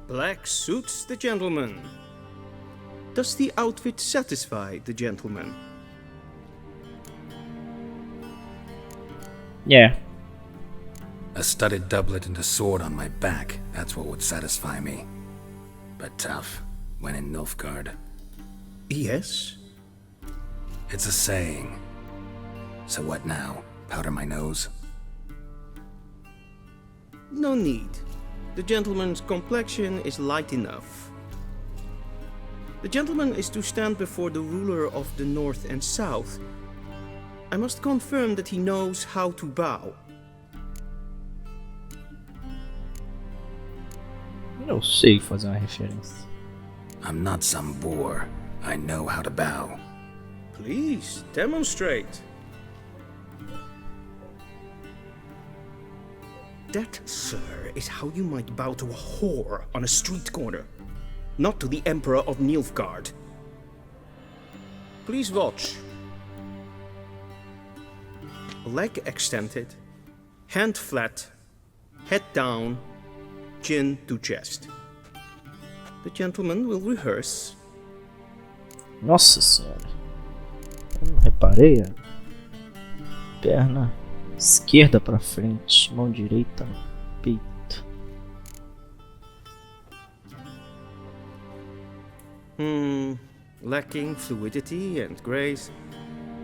Black suits the gentleman. Does the outfit satisfy the gentleman? Yeah. A studded doublet and a sword on my back, that's what would satisfy me. But tough, when in Nilfgaard. Yes? It's a saying. So what now? Powder my nose? No need. The gentleman's complexion is light enough. The gentleman is to stand before the ruler of the North and South. I must confirm that he knows how to bow. Eu sei fazer uma referência. I'm not some boor. I know how to bow. Please, demonstrate. That, sir, is how you might bow to a whore on a street corner, not to the Emperor of Nilfgaard. Please watch. Leg extended, hand flat, head down, chin to chest. The gentleman will rehearse. Nossa senhora. Eu não reparei. Perna esquerda pra frente, mão direita no peito. Lacking fluidity and grace.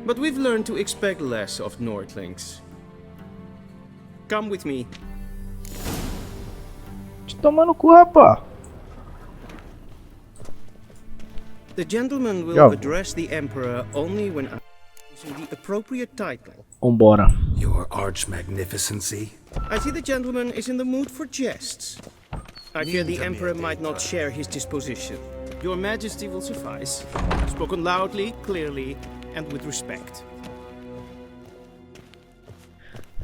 But we've learned to expect less of Nordlings. Come with me. Te tomar no cu, rapá. The gentleman will address the Emperor only when using the appropriate title. Vambora. Your arch magnificency? I see the gentleman is in the mood for jests. I fear the Emperor might not share his disposition. Your Majesty will suffice. Spoken loudly, clearly, and with respect.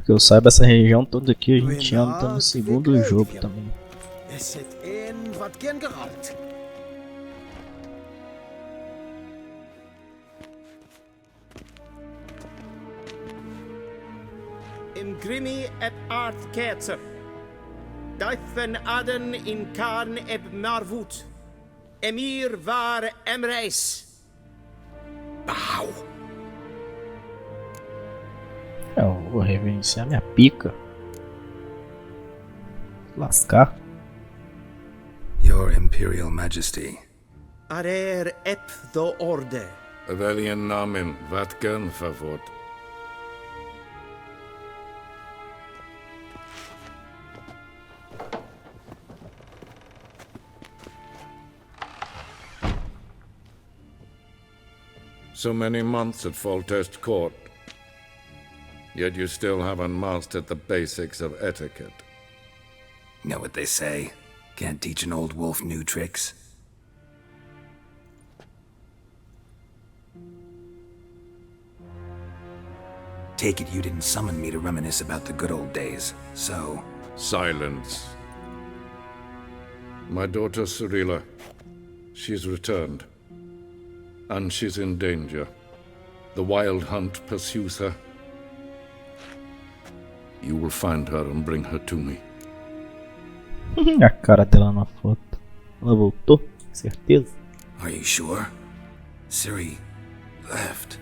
Que eu saiba, essa região toda aqui a gente anda no segundo jogo também. Imgrimi et art ketzer. Dythen aden in karn eb marvut. Emhyr var Emreis. Bow! Eu vou reverenciar minha pica. Lascar. Your Imperial Majesty. Arer ep the orde. Welchen Namen, wat gern favort? So many months at Foltest Court, yet you still haven't mastered the basics of etiquette. Know what they say? Can't teach an old wolf new tricks. Take it you didn't summon me to reminisce about the good old days, so... Silence. My daughter Cyrilla, she's returned. And she's in danger. The Wild Hunt pursues her. You will find her and bring her to me. A cara dela na foto. Ela voltou? Certeza? Are you sure? Ciri left.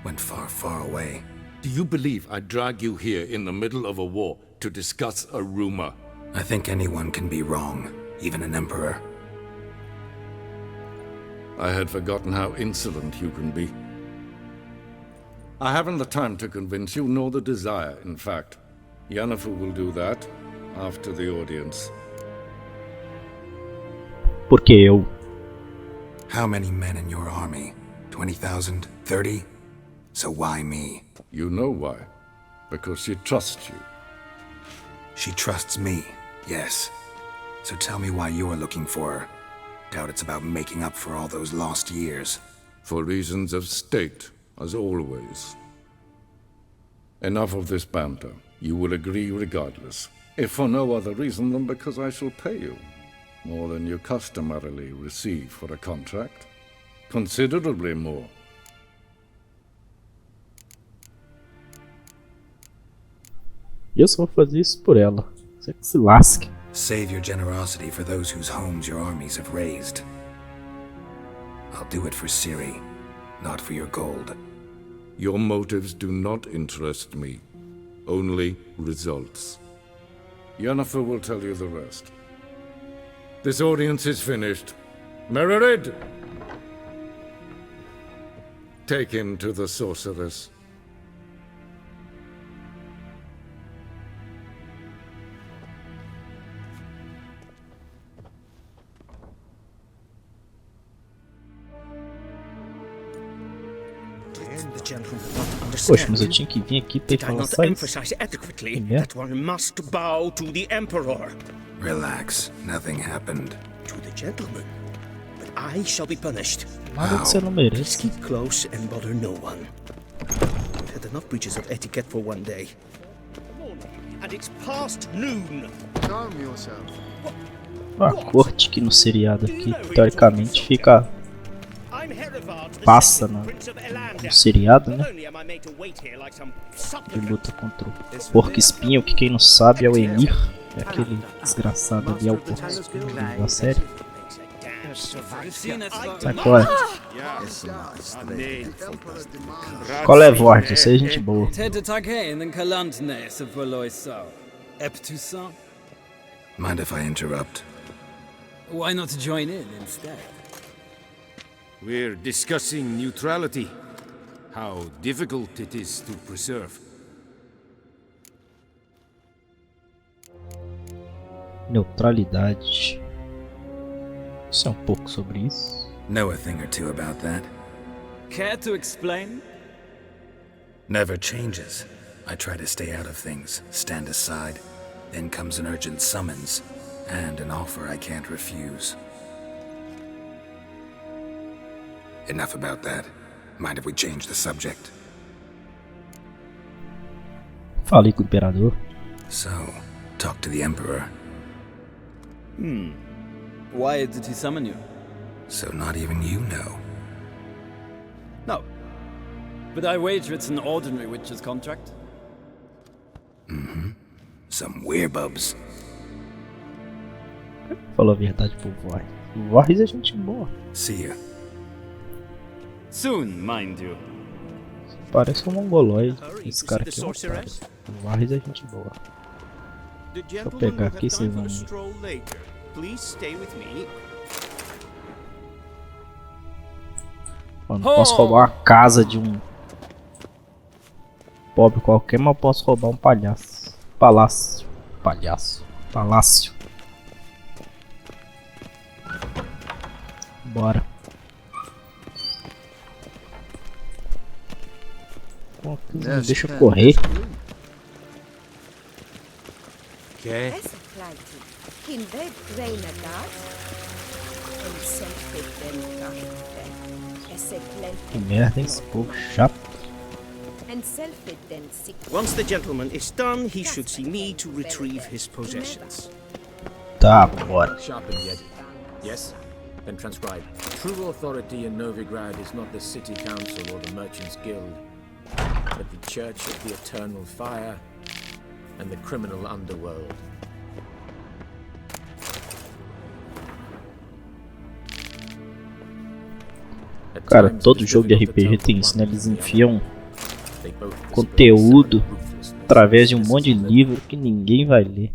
Went far, far away. Do you believe I drag you here in the middle of a war to discuss a rumor? I think anyone can be wrong, even an emperor. I had forgotten how insolent you can be. I haven't the time to convince you, nor the desire, in fact. Yennefer will do that after the audience. Porque eu. How many men in your army? 20,000? 30? So why me? You know why. Because she trusts you. She trusts me, yes. So tell me why you're looking for her. Doubt it's about making up for all those lost years. For reasons of state, as always. Enough of this banter. You will agree regardless. If for no other reason than because I shall pay you. More than you customarily receive for a contract. Considerably more. E eu só vou fazer isso por ela. Você que se lasque. Save your generosity for those whose homes your armies have razed. I'll do it for Ciri, not for your gold. Your motives do not interest me. Only results. Yennefer will tell you the rest. This audience is finished. Mererid! Take him to the sorceress. Poxa, mas eu tinha que vir aqui pra ele Did I falar not só isso. emphasize adequately Yeah. that one must bow to the Emperor? Relax, nothing happened. To the gentleman. But I shall be punished. Nada que você não Please merece. keep close and bother no one. We've had enough breaches of etiquette for one day. And it's past noon. Calm yourself. A corte que no seriado aqui, teoricamente, fica... I'm Herivard, the Passa second no Prince of Elandia. seriado, né? Not only am I made to wait here like some Que supplicant, luta contra o porco espinho, que quem não sabe é o Emhyr. É aquele desgraçado ali, é o porco espinho da série. Sai fora. Qual é, Vord? Você é gente boa. Mind if I interrupt? Why not join in instead? We're discussing neutrality. How difficult it is to preserve. Neutralidade. Isso é um pouco sobre isso. Know a thing or two about that. Care to explain? Never changes. I try to stay out of things, stand aside. Then comes an urgent summons, and an offer I can't refuse. Enough about that. Mind if we change the subject? Falei com o Imperador. So, talk to the Emperor. Why did he summon you? So not even you know. No. But I wager it's an ordinary witch's contract. Some werebubs. Falou a verdade pro Vord. O Vord é gente boa. See ya. Soon, mind you. Parece um mongoloide. Hurry Esse to cara see aqui the é um otário. sorceress. O Vord é gente boa. The eu gentleman pegar will aqui, have time vocês for vão a ver. stroll later. Please stay with me. Eu não posso roubar uma casa de um pobre qualquer, mas eu posso roubar um palhaço. Palácio. Palhaço. Palácio. Bora. Pô, deixa eu correr. Okay. Esse pleite, Kinder reina dat, en selfie den gaiten, esse Que plente, merda, hein? Esse povo chato. en selfie den sick. Once the gentleman is done, he should see me to retrieve his possessions. Tá, bora. Sharpen yet. Yes? Then transcribe. True authority in Novigrad is not the city council or the merchants guild, but the church of the eternal fire and the criminal underworld. At Cara, times it todo is jogo de difficult to RPG tell tem the isso, né? one Eles from the enfiam other. They both display conteúdo similar ruthlessness. através de um monte de livro que ninguém vai ler.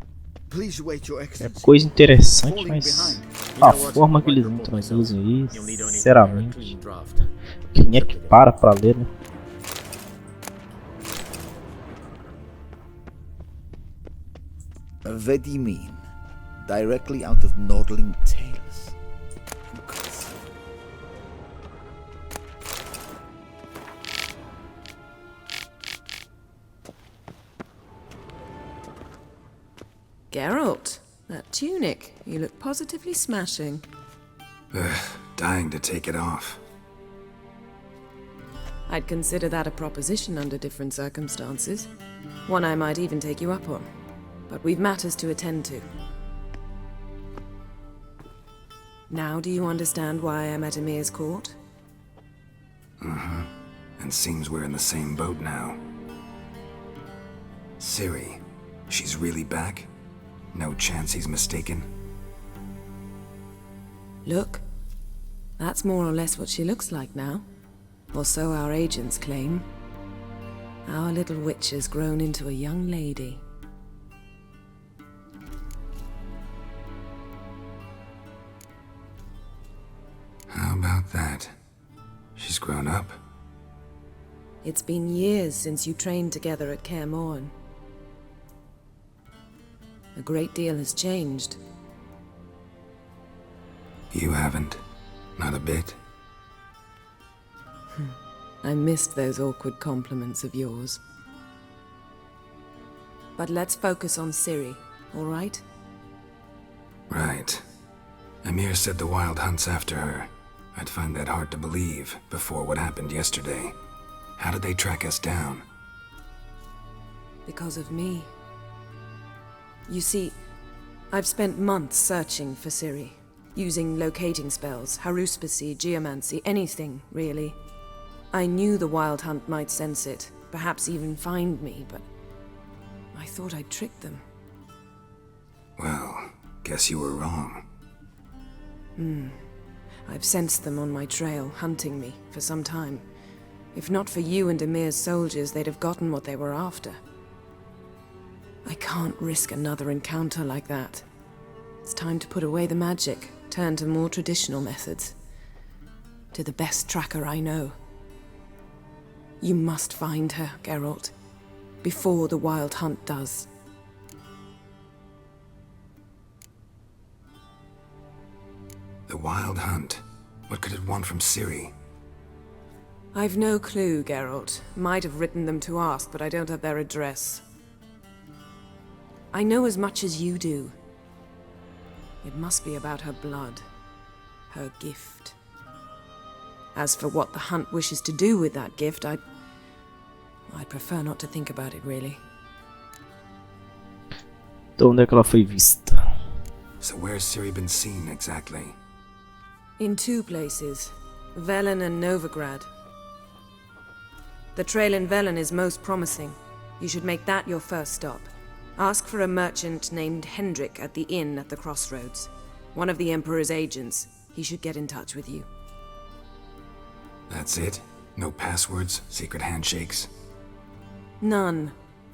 Please wait, Your É Excellency. coisa interessante, Falling mas behind. a forma que eles introduzem aí, sinceramente, quem é que para pra ler, né? Vedimin, directly out of Nordling Tales. Geralt, that tunic, you look positively smashing. Dying to take it off. I'd consider that a proposition under different circumstances. One I might even take you up on. But we've matters to attend to. Now do you understand why I'm at Emhyr's court? And seems we're in the same boat now. Ciri, she's really back? No chance he's mistaken? Look. That's more or less what she looks like now. Or so our agents claim. Our little witch has grown into a young lady. How about that? She's grown up. It's been years since you trained together at Kaer Morhen. A great deal has changed. You haven't. Not a bit. I missed those awkward compliments of yours. But let's focus on Ciri, all right? Right. Emhyr said the Wild Hunt's after her. I'd find that hard to believe before what happened yesterday. How did they track us down? Because of me. You see, I've spent months searching for Ciri, using locating spells, haruspicy, geomancy, anything, really. I knew the Wild Hunt might sense it, perhaps even find me, but I thought I'd tricked them. Well, guess you were wrong. I've sensed them on my trail, hunting me, for some time. If not for you and Emhyr's soldiers, they'd have gotten what they were after. I can't risk another encounter like that. It's time to put away the magic, turn to more traditional methods. To the best tracker I know. You must find her, Geralt, before the Wild Hunt does. The Wild Hunt? What could it want from Ciri? I've no clue, Geralt. Might have written them to ask, but I don't have their address. I know as much as you do. It must be about her blood. Her gift. As for what the Hunt wishes to do with that gift, I'd prefer not to think about it, really. Então onde é que ela foi vista? So where's Ciri been seen, exactly? In two places. Velen and Novigrad. The trail in Velen is most promising. You should make that your first stop. Ask for a merchant named Hendrik at the inn at the crossroads. One of the Emperor's agents. He should get in touch with you. That's it? No passwords? Secret handshakes? None.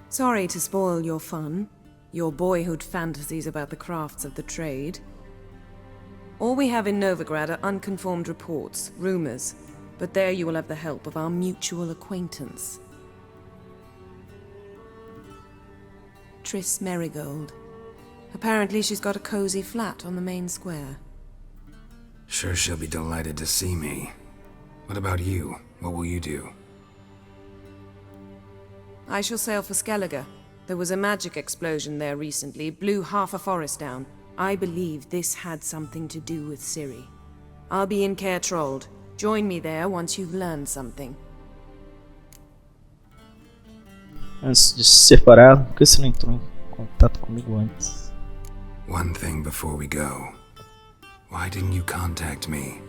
Sorry to spoil your fun. Your boyhood fantasies about the crafts of the trade. All we have in Novigrad are unconfirmed reports, rumors. But there you will have the help of our mutual acquaintance. Triss Merigold. Apparently she's got a cozy flat on the main square. Sure she'll be delighted to see me. What about you? What will you do? I shall sail for Skellige. There was a magic explosion there recently, blew half a forest down. I believe this had something to do with Ciri. I'll be in Caer Trold. Join me there once you've learned something. Antes de se separar, por que você não entrou em contato comigo antes? One thing before we go. Why didn't you contact me?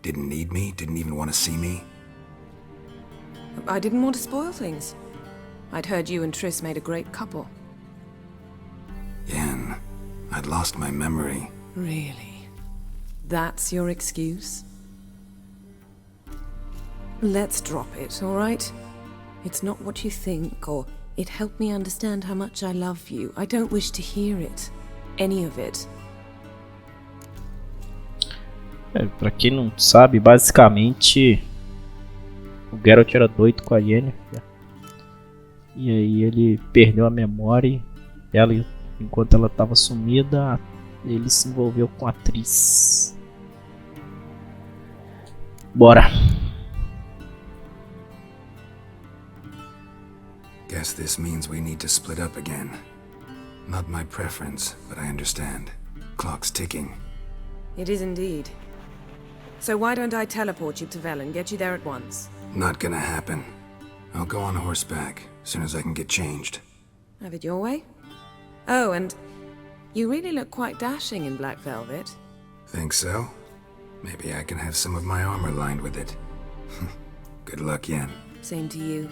Didn't need me? Didn't even want to see me? I didn't want to spoil things. I'd heard you and Triss made a great couple. Yen, I'd lost my memory. Really? That's your excuse? Let's drop it, all right? It's not what you think, or it helped me understand how much I love you. I don't wish to hear it. Any of it. Pra quem não sabe, basicamente o Geralt era doido com a Yennefer. E aí ele perdeu a memória e ela, enquanto ela estava sumida, ele se envolveu com a Triss. Bora! Guess this means we need to split up again. Not my preference, but I understand. Clock's ticking. It is indeed. So why don't I teleport you to Velen, get you there at once? Not gonna happen. I'll go on horseback, as soon as I can get changed. Have it your way? Oh, and you really look quite dashing in black velvet. Think so? Maybe I can have some of my armor lined with it. Good luck, Yen. Same to you.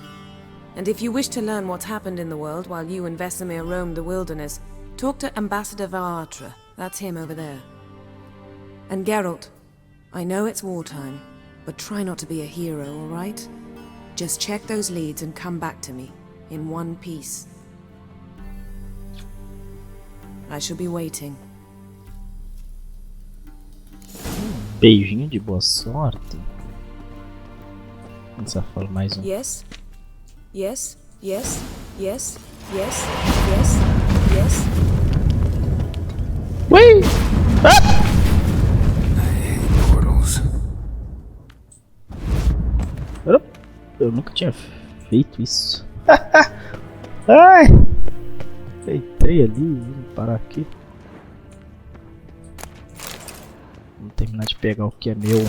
And if you wish to learn what's happened in the world while you and Vesemir roamed the wilderness, Talk to Ambassador Varatra. That's him over there. And Geralt, I know it's wartime, but try not to be a hero, all right? Just check those leads and come back to me, in one piece. I shall be waiting. Beijinho de boa sorte. Vamos falar mais um. Yes? Yes? Yes? Yes? Yes? Yes? Yes? Ui! Ah! I hate portals. Eu nunca tinha feito isso. Ai! Entrei ali, vou parar aqui. Vamos terminar de pegar o que é meu.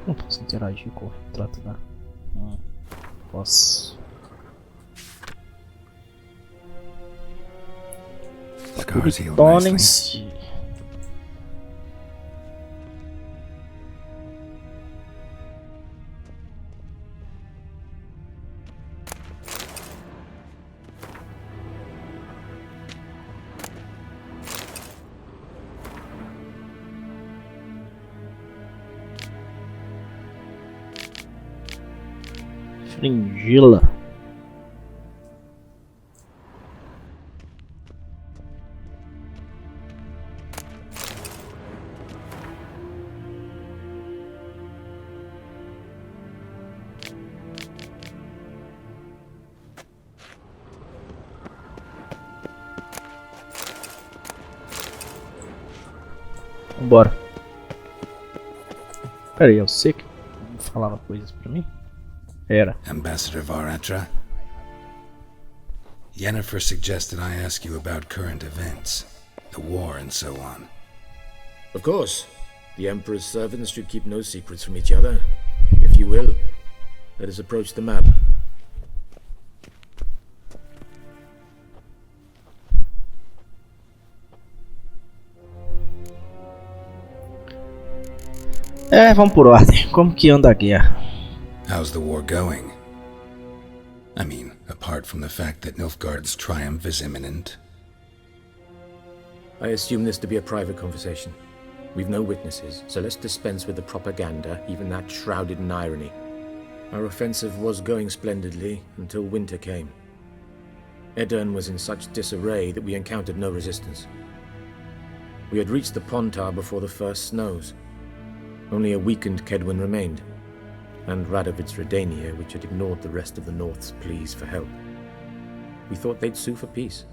Não posso interagir com o retrato da... posso. Tornem-se. Fringila. Vambora. Pera aí, eu sei que falava coisas pra mim. Era. Ambassador Varatra, Yennefer suggested I ask you about current events, the war and so on. Of course. The Emperor's servants should keep no secrets from each other. If you will, let us approach the map. Vamos por ordem. Como que anda a guerra? How's the war going? I mean, apart from the fact that Nilfgaard's triumph is imminent. I assume this to be a private conversation. We've no witnesses, so let's dispense with the propaganda, even that shrouded in irony. Our offensive was going splendidly until winter came. Edirn was in such disarray that we encountered no resistance. We had reached the Pontar before the first snows. Only a weakened Kedwen remained, and Radovid's Redania, which had ignored the rest of the North's pleas for help. We thought they'd sue for peace,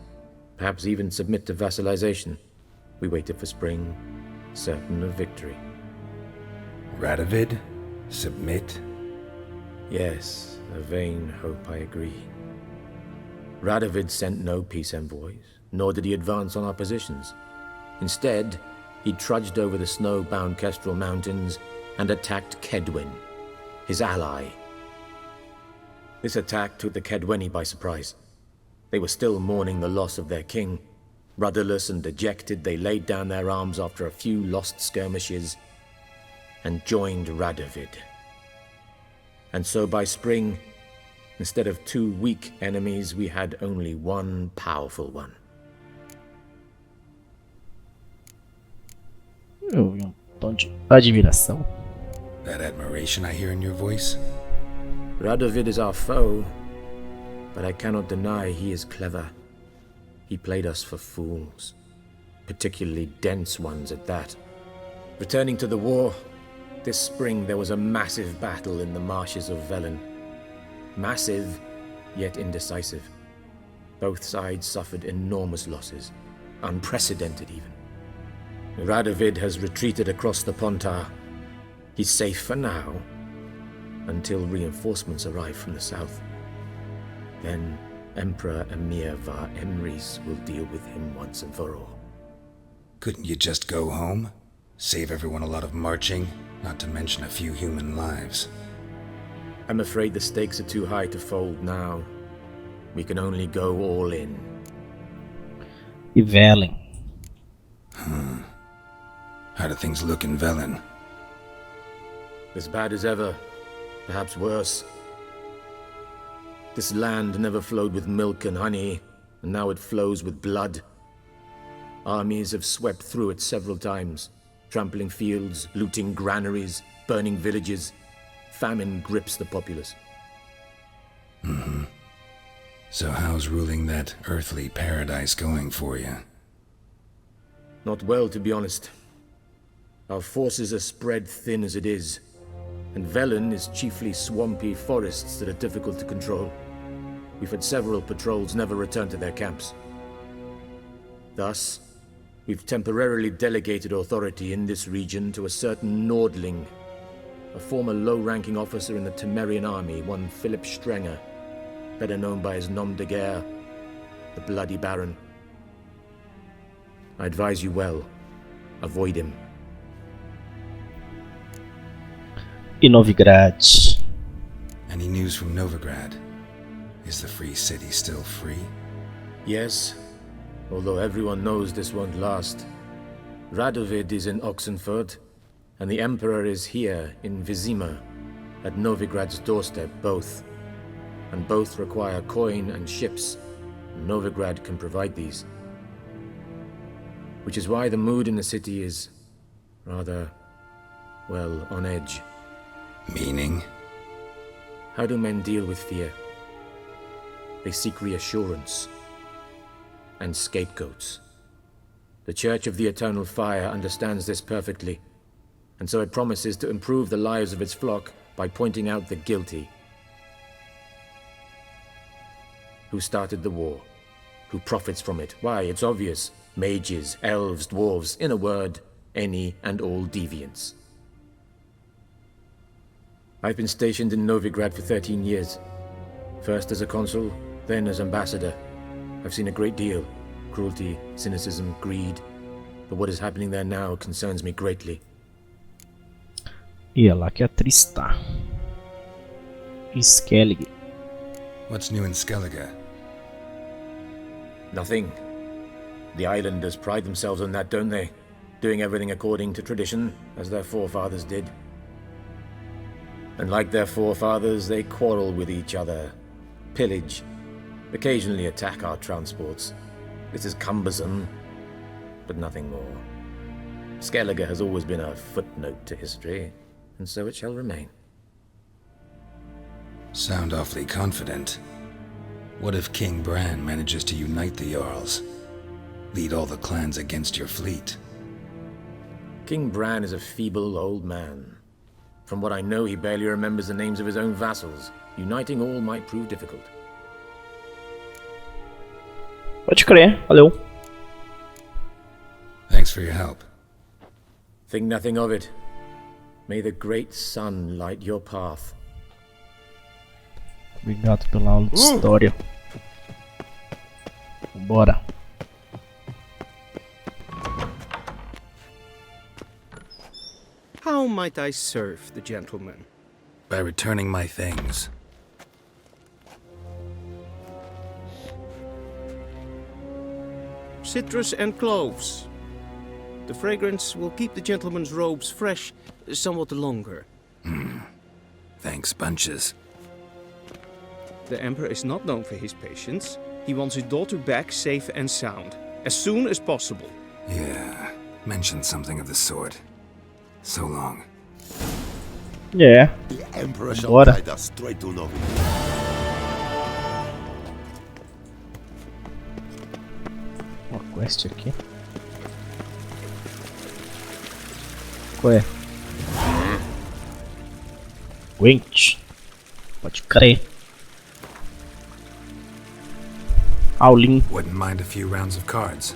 perhaps even submit to vassalization. We waited for spring, certain of victory. Radovid? Submit? Yes, a vain hope, I agree. Radovid sent no peace envoys, nor did he advance on our positions. Instead, he trudged over the snow-bound Kestrel Mountains and attacked Kedwen, his ally. This attack took the Kedweni by surprise. They were still mourning the loss of their king. Rudderless and dejected, they laid down their arms after a few lost skirmishes and joined Radovid. And so by spring, instead of two weak enemies, we had only one powerful one. Eu vi tom de admiração. That admiration I hear in your voice? Radovid is our foe, but I cannot deny he is clever. He played us for fools, particularly dense ones at that. Returning to the war, this spring there was a massive battle in the marshes of Velen. Massive, yet indecisive. Both sides suffered enormous losses, unprecedented even. Radovid has retreated across the Pontar. He's safe for now, until reinforcements arrive from the south. Then Emperor Emhyr var Emreis will deal with him once and for all. Couldn't you just go home? Save everyone a lot of marching, not to mention a few human lives. I'm afraid the stakes are too high to fold now. We can only go all in. E Velen. How do things look in Velen? As bad as ever, perhaps worse. This land never flowed with milk and honey, and now it flows with blood. Armies have swept through it several times, trampling fields, looting granaries, burning villages. Famine grips the populace. So how's ruling that earthly paradise going for you? Not well, to be honest. Our forces are spread thin as it is, and Velen is chiefly swampy forests that are difficult to control. We've had several patrols never return to their camps. Thus, we've temporarily delegated authority in this region to a certain Nordling, a former low-ranking officer in the Temerian army, one Philip Strenger, better known by his nom de guerre, the Bloody Baron. I advise you well, avoid him. E Novigrad. Any news from Novigrad? Is the free city still free? Yes, although everyone knows this won't last. Radovid is in Oxenford, and the Emperor is here in Vizima, at Novigrad's doorstep both. And both require coin and ships. Novigrad can provide these. Which is why the mood in the city is rather, well, on edge. Meaning? How do men deal with fear? They seek reassurance and scapegoats. The Church of the Eternal Fire understands this perfectly, and so it promises to improve the lives of its flock by pointing out the guilty. Who started the war? Who profits from it? Why, it's obvious. Mages, elves, dwarves, in a word, any and all deviants. I've been stationed in Novigrad for 13 years. First as a consul, then as ambassador. I've seen a great deal. Cruelty, cynicism, greed. But what is happening there now concerns me greatly. E é lá que a atriz tá. Skellige. What's new in Skellige? Nothing. The islanders pride themselves on that, don't they? Doing everything according to tradition, as their forefathers did. And like their forefathers, they quarrel with each other, pillage, occasionally attack our transports. This is cumbersome, but nothing more. Skellige has always been a footnote to history, and so it shall remain. Sound awfully confident. What if King Bran manages to unite the Jarls? Lead all the clans against your fleet? King Bran is a feeble old man. From what I know, he barely remembers the names of his own vassals. Uniting all might prove difficult. Pode crer, valeu. Thanks for your help. Think nothing of it. May the great sun light your path. Obrigado pela aula de história. Bora. How might I serve the gentleman? By returning my things. Citrus and cloves. The fragrance will keep the gentleman's robes fresh somewhat longer. Thanks, bunches. The Emperor is not known for his patience. He wants his daughter back safe and sound, as soon as possible. Yeah, mentioned something of the sort. So long. Yeah. The Emperor shall Bora. guide us straight to Novigrad. Uma quest aqui. Qual é? Gwent. Pode crer. Aulim. Wouldn't mind a few rounds of cards.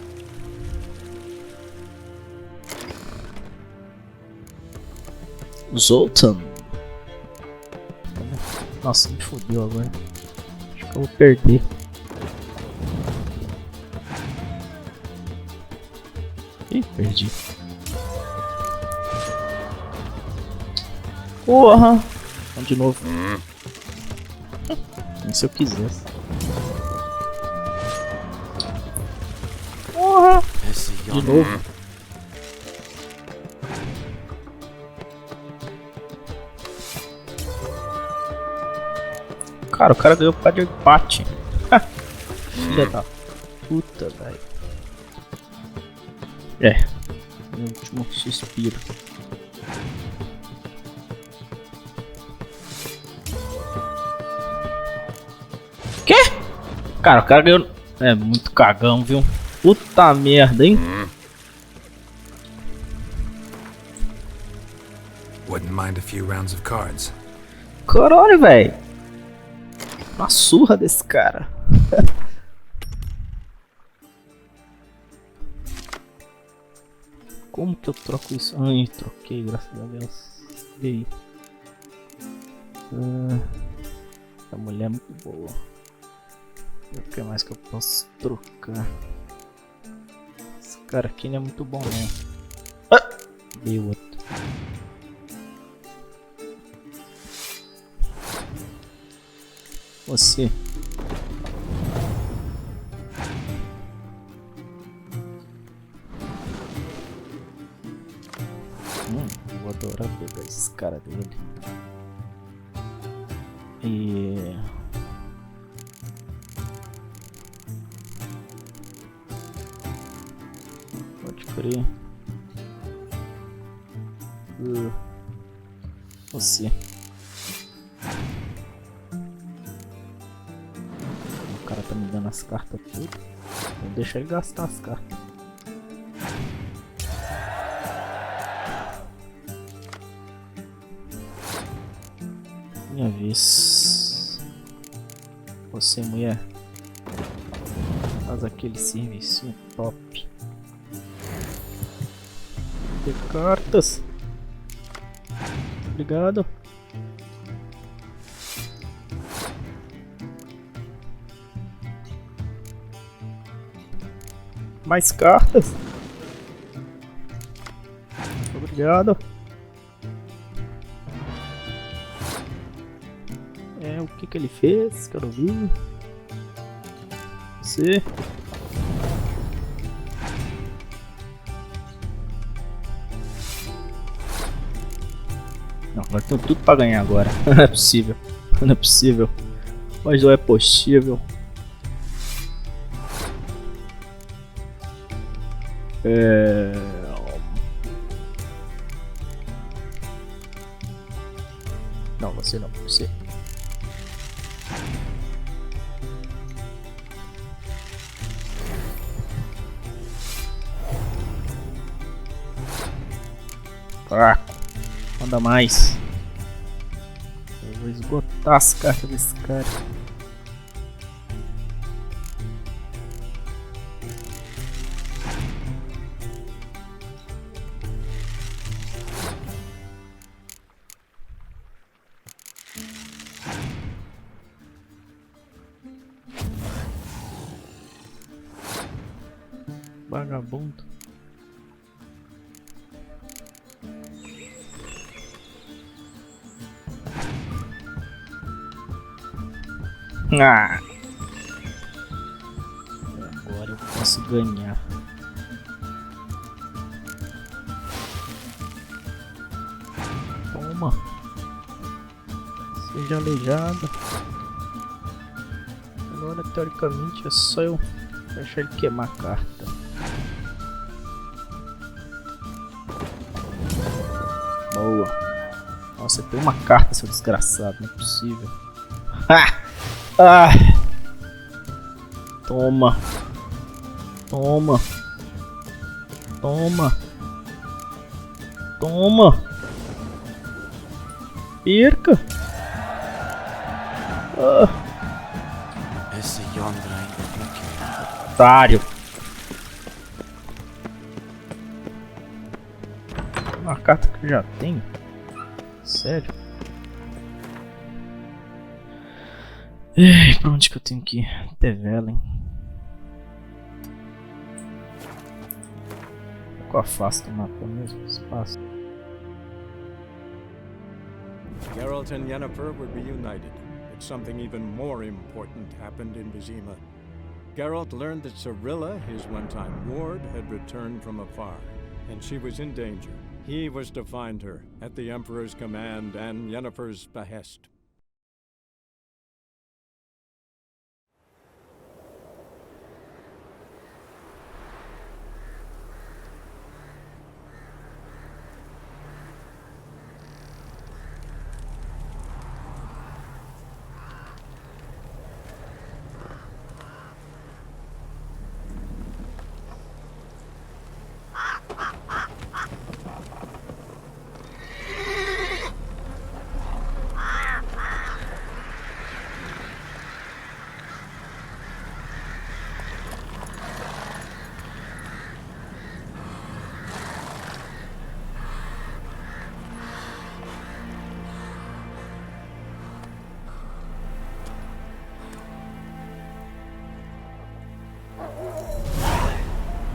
Zoltan. Nossa, me fodeu agora. Acho que eu vou perder. Ih, perdi. Porra! Vamos de novo. Nem se eu quisesse. Porra! De novo. Cara, o cara ganhou por causa de empate. Filha da puta, velho. É. Meu último suspiro. Quê? Cara, o cara ganhou. É muito cagão, viu? Puta merda, hein? Wouldn't mind a few rounds of cards. Caralho, velho. Uma surra desse cara. Como que eu troco isso? Ai, troquei, graças a Deus. E aí? Essa mulher é muito boa. O que mais que eu posso trocar? Esse cara aqui não é muito bom, não. Dei outro. Você. Vou adorar pegar esse cara dele. E... pode crer. Você. O cara tá me dando as cartas tudo. Vou deixar ele gastar as cartas. Minha vez. Você, mulher, faz aquele serviço top. De cartas. Obrigado. Mais cartas. Obrigado. O que ele fez? Quero ver. Você. Não, agora tem tudo pra ganhar agora. Não é possível. Não é possível. Mas não é possível. Não, você não. Você. Fraco. Manda mais. Eu vou esgotar as cartas desse cara. Vagabundo. Agora eu posso ganhar. Toma. Seja aleijado. Agora teoricamente é só eu deixar ele queimar a carta. Boa. Nossa, tem uma carta, seu desgraçado, não é possível. Ah! Toma. Toma. Toma. Toma. Perca. Esse yonder ainda. Otário. Uma carta que eu já tenho. Sério? Pra onde que eu tenho que ir? Até Velen. Um pouco afasta o mapa mesmo, espaço. Geralt and Yennefer would be united, but something even more important happened in Vizima. Geralt learned that Cirilla, his one-time ward, had returned from afar, and she was in danger. He was to find her, at the Emperor's command and Yennefer's behest.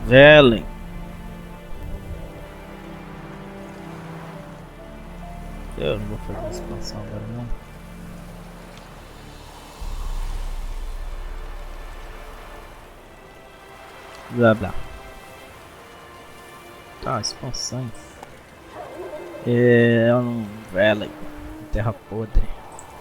Velen. Eu não vou fazer expansão agora não. Blá blá. Tá, expansões. É um Velen. Terra podre.